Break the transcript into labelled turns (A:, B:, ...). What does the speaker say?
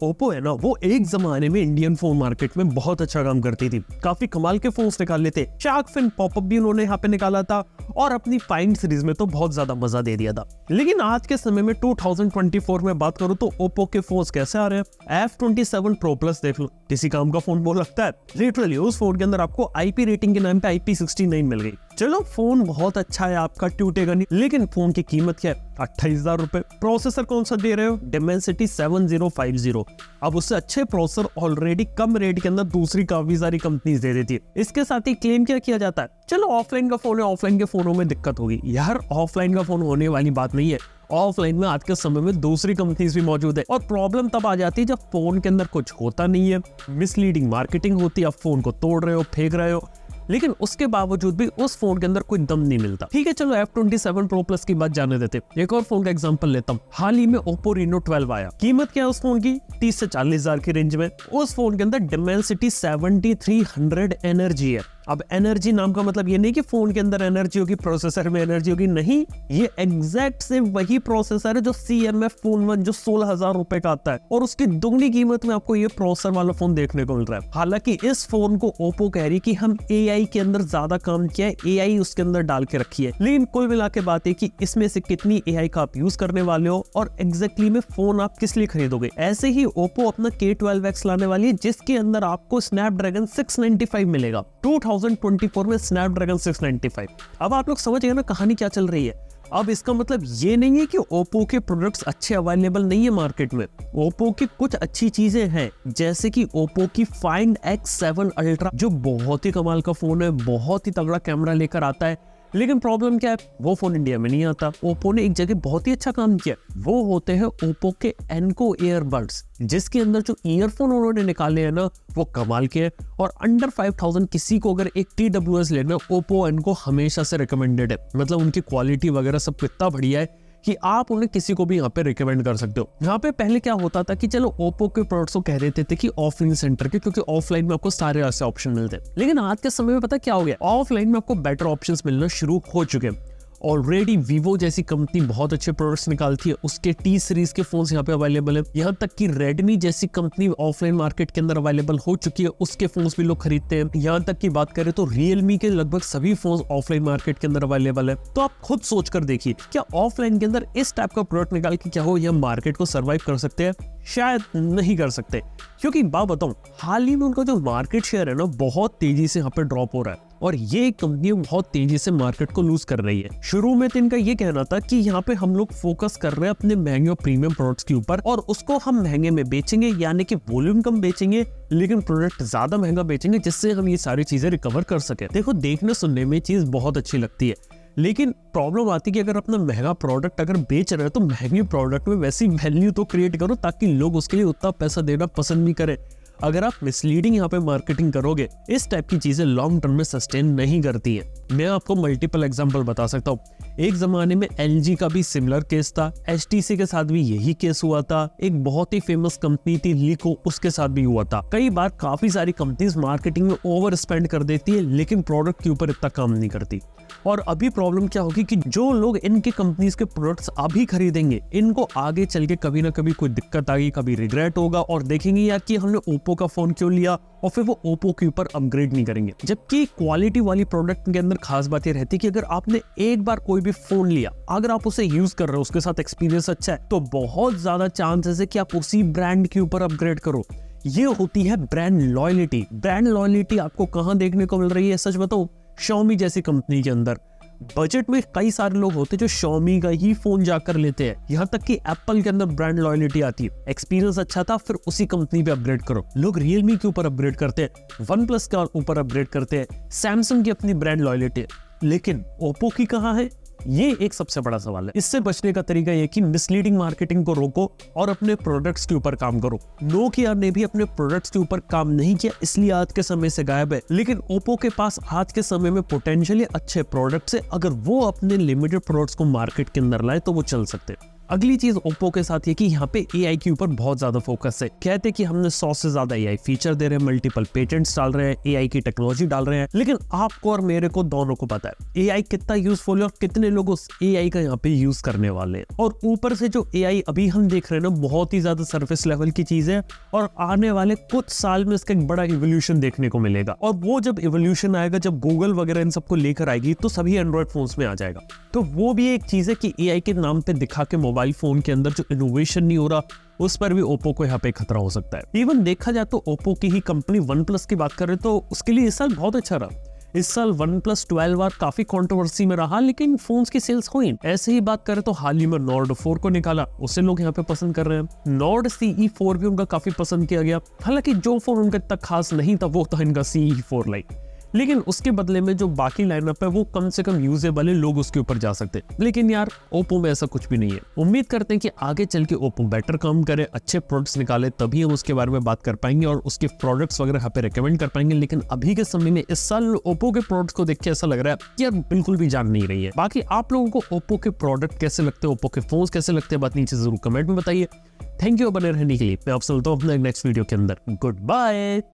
A: Oppo है ना, वो एक जमाने में इंडियन फोन मार्केट में बहुत अच्छा काम करती थी। काफी कमाल के फोन्स निकाल लेते। शार्क फिन पॉपअप भी उन्होंने यहाँ पे निकाला था और अपनी फाइंड सीरीज में तो बहुत ज्यादा मजा दे दिया था। लेकिन आज के समय में 2024 में बात करूं तो ओप्पो के फोन्स कैसे आ रहे हैं। F27 Pro Plus देख लो, किसी काम का फोन बोल लगता है। लिटरली उस फोन के अंदर आपको IP रेटिंग के नाम पे IP69 मिल गई। चलो फोन बहुत अच्छा है, आपका टूटेगा नहीं, लेकिन फोन की कीमत क्या है? 28,000 रुपए। प्रोसेसर कौन सा दे रहे हो? Dimensity 7050। अब उससे अच्छे प्रोसेसर ऑलरेडी कम रेट के अंदर दूसरी काफी सारी कंपनीज दे देती है। इसके साथ ही क्लेम क्या किया जाता है, चलो ऑफलाइन का फोन है, ऑफलाइन के फोनों में दिक्कत होगी। यार ऑफलाइन का फोन होने वाली बात नहीं है। ऑफलाइन में आज के समय में दूसरी कंपनीज भी मौजूद है और प्रॉब्लम तब आ जाती है जब फोन के अंदर कुछ होता नहीं है, मिसलीडिंग मार्केटिंग होती है, आप फोन को तोड़ रहे हो, फेंक रहे हो, लेकिन उसके बावजूद भी उस फोन के अंदर कोई दम नहीं मिलता। ठीक है, चलो F27 Pro Plus की बात जाने देते। एक और फोन का एग्जांपल लेता हूँ। हाल ही में Oppo Reno 12 आया। कीमत क्या है उस फोन की? 30 से 40 हजार की रेंज में। उस फोन के अंदर Dimensity 7300 एनर्जी है। अब एनर्जी नाम का मतलब ये नहीं कि फोन के अंदर एनर्जी होगी, प्रोसेसर में एनर्जी होगी, नहीं, ये एग्जैक्ट से वही प्रोसेसर है जो CMF Phone 1 जो 16,000 रुपए का आता है और उसकी दुगनी कीमत में आपको ये प्रोसेसर वाला फोन देखने को मिल रहा है। हालांकि इस फोन को ओप्पो कह रही कि हम AI के अंदर ज्यादा काम किया है, AI उसके अंदर डाल के रखी है, लेकिन कुल मिला के बात है कि इसमें से कितनी AI का आप यूज करने वाले हो और एग्जैक्टली में फोन आप किस लिए खरीदोगे। ऐसे ही ओप्पो अपना K12X लाने वाली है जिसके अंदर आपको स्नैपड्रैगन 695 मिलेगा। 2024 में स्नैपड्रैगन 695। अब आप लोग समझ गए ना कहानी क्या चल रही है। अब इसका मतलब ये नहीं है कि ओप्पो के प्रोडक्ट्स अच्छे अवेलेबल नहीं है मार्केट में। ओप्पो की कुछ अच्छी चीजें हैं, जैसे कि ओप्पो की Find X7 Ultra जो बहुत ही कमाल का फोन है, बहुत ही तगड़ा कैमरा लेकर आता है। लेकिन प्रॉब्लम क्या है, वो फोन इंडिया में नहीं आता। ओप्पो ने एक जगह बहुत ही अच्छा काम किया, वो होते हैं ओप्पो के एनको ईयरबड्स, जिसके अंदर जो ईयरफोन उन्होंने निकाले हैं ना, वो कमाल के हैं। और अंडर 5000 किसी को अगर एक TWS लेना, ओप्पो एनको हमेशा से रिकमेंडेड है। मतलब उनकी क्वालिटी वगैरह सब इतना बढ़िया है कि आप उन्हें किसी को भी यहाँ पे रिकमेंड कर सकते हो। यहाँ पे पहले क्या होता था कि चलो ओप्पो के प्रोडक्ट्स को कह देते थे कि ऑफलाइन सेंटर के, क्योंकि ऑफलाइन में आपको सारे ऐसे ऑप्शन मिलते हैं। लेकिन आज के समय में पता क्या हो गया, ऑफलाइन में आपको बेटर ऑप्शंस मिलना शुरू हो चुके हैं। ऑलरेडी वीवो जैसी कंपनी बहुत अच्छे प्रोडक्ट्स निकालती है, उसके T सीरीज के फोन्स यहाँ पे अवेलेबल है। यहाँ तक कि रेडमी जैसी कंपनी ऑफलाइन मार्केट के अंदर अवेलेबल हो चुकी है, उसके फोन्स भी लोग खरीदते हैं। यहाँ तक की बात करें तो रियलमी के लगभग सभी फोन्स ऑफलाइन मार्केट के अंदर अवेलेबल है। तो आप खुद सोच कर देखिए, क्या ऑफलाइन के अंदर इस टाइप का प्रोडक्ट निकाल के क्या हो, यह मार्केट को सर्वाइव कर सकते हैं? शायद नहीं कर सकते, क्योंकि बात बताऊं, हाल ही में उनका जो मार्केट शेयर है ना, बहुत तेजी से यहाँ पे ड्रॉप हो रहा है और ये कंपनी बहुत तेजी से मार्केट को लूज कर रही है। शुरू में तो इनका ये कहना था कि यहाँ पे हम लोग फोकस कर रहे हैं अपने महंगे और प्रीमियम प्रोडक्ट्स के ऊपर और उसको हम महंगे में बेचेंगे, यानी कि वॉल्यूम कम बेचेंगे लेकिन प्रोडक्ट ज्यादा महंगा बेचेंगे, जिससे हम ये सारी चीजें रिकवर कर सके। देखो, देखने सुनने में चीज बहुत अच्छी लगती है, लेकिन प्रॉब्लम आती है कि अगर अपना महंगा प्रोडक्ट अगर बेच रहे हो तो महंगे प्रोडक्ट में वैसी वैल्यू तो क्रिएट करो ताकि लोग उसके लिए उतना पैसा देना पसंद भी करें। अगर आप मिसलीडिंग यहाँ पे मार्केटिंग करोगे, इस टाइप की चीजें लॉन्ग टर्म में सस्टेन नहीं करती है। मैं आपको मल्टीपल एग्जांपल बता सकता हूँ। एक जमाने में LG का भी सिमिलर केस था, HTC के साथ भी यही केस हुआ था। एक बहुत ही फेमस कंपनी थी लिको, उसके साथ भी हुआ था। कई बार काफी सारी कंपनीज मार्केटिंग में ओवर स्पेंड कर देती है लेकिन प्रोडक्ट के ऊपर इतना काम नहीं करती। और अभी प्रॉब्लम क्या होगी कि जो लोग इनके कंपनीज के प्रोडक्ट्स अभी खरीदेंगे, इनको आगे चल के कभी ना कभी कोई दिक्कत आएगी, कभी रिग्रेट होगा और देखेंगे यार कि हमने ओप्पो का फोन क्यों लिया, और फिर वो ओप्पो के ऊपर अपग्रेड नहीं करेंगे। जबकि क्वालिटी वाली प्रोडक्ट के अंदर खास बात ये रहती है कि अगर आपने एक बार कोई भी फोन लिया, अगर आप उसे यूज कर रहे हो, उसके साथ एक्सपीरियंस अच्छा है, तो बहुत ज्यादा चांसेस है कि आप उसी ब्रांड के ऊपर अपग्रेड करो। ये होती है ब्रांड लॉयल्टी। ब्रांड लॉयल्टी आपको कहाँ देखने को मिल रही है, सच बताओ, Xiaomi जैसी कंपनी के अंदर। बजट में कई सारे लोग होते हैं जो Xiaomi का ही फोन जाकर लेते हैं। यहाँ तक कि Apple के अंदर ब्रांड लॉयल्टी आती है, एक्सपीरियंस अच्छा था, फिर उसी कंपनी पे अपग्रेड करो। लोग Realme के ऊपर अपग्रेड करते हैं, OnePlus के ऊपर अपग्रेड करते हैं, Samsung की अपनी ब्रांड लॉयल्टी है, लेकिन Oppo की कहाँ है? ये एक सबसे बड़ा सवाल है। इससे बचने का तरीका ये कि मिसलीडिंग मार्केटिंग को रोको और अपने प्रोडक्ट्स के ऊपर काम करो। नोकिया ने भी अपने प्रोडक्ट्स के ऊपर काम नहीं किया, इसलिए आज के समय से गायब है। लेकिन ओप्पो के पास आज के समय में पोटेंशियली अच्छे प्रोडक्ट्स है, अगर वो अपने लिमिटेड प्रोडक्ट्स को मार्केट के अंदर लाए तो वो चल सकते हैं। अगली चीज ओप्पो के साथ ये कि यहाँ पे AI के ऊपर बहुत ज्यादा फोकस है। कहते कि हमने 100 से ज्यादा AI फीचर दे रहे हैं, मल्टीपल पेटेंट्स डाल रहे हैं, AI की टेक्नोलॉजी डाल रहे हैं, लेकिन आपको और मेरे को दोनों को पता है AI कितना यूजफुल है और कितने लोग उस AI का यहाँ पे यूज करने वाले हैं। और ऊपर से जो AI अभी हम देख रहे हैं ना, बहुत ही ज्यादा सरफेस लेवल की चीज है और आने वाले कुछ साल में इसका एक बड़ा इवोल्यूशन देखने को मिलेगा। और वो जब इवोल्यूशन आएगा, जब गूगल वगैरह इन सबको लेकर आएगी, तो सभी एंड्रॉइड फोन्स में आ जाएगा। तो वो भी एक चीज है कि AI के नाम पे दिखा के मोबाइल फोन के अंदर जो इनोवेशन नहीं हो रहा, उस पर भी ओप्पो को यहाँ पे खतरा हो सकता है। इवन देखा जाए तो ओप्पो की ही कंपनी OnePlus की बात करें तो उसके लिए इस साल बहुत अच्छा रहा। इस साल OnePlus 12R काफी कंट्रोवर्सी में रहा, लेकिन फोन्स की सेल्स हुई। ऐसे ही बात करें तो हाल ही में Nord 4 को निकाला, उसे लोग यहाँ पे पसंद कर रहे हैं। Nord CE 4 भी उनका काफी पसंद किया गया। हालांकि जो फोन उनका इतना खास नहीं था वो था इनका CE 4 लाइट, लेकिन उसके बदले में जो बाकी लाइनअप है वो कम से कम यूजेबल है, लोग उसके ऊपर जा सकते हैं। लेकिन यार ओप्पो में ऐसा कुछ भी नहीं है। उम्मीद करते हैं कि आगे चल के ओप्पो बेटर काम करे, अच्छे प्रोडक्ट्स निकाले, तभी हम उसके बारे में बात कर पाएंगे और उसके प्रोडक्ट्स वगैरह यहाँ पे रिकमेंड कर पाएंगे। लेकिन अभी के समय में इस साल ओप्पो के प्रोडक्ट्स को देख के ऐसा लग रहा है कि यार बिल्कुल भी जान नहीं रही है। बाकी आप लोगों को ओप्पो के प्रोडक्ट कैसे लगते हैं, ओप्पो के फोन कैसे लगते हैं, बात नीचे जरूर कमेंट में बताइए। थैंक यू बने रहने के लिए। मैं आपसे मिलता हूँ अपने नेक्स्ट वीडियो के अंदर। Good bye.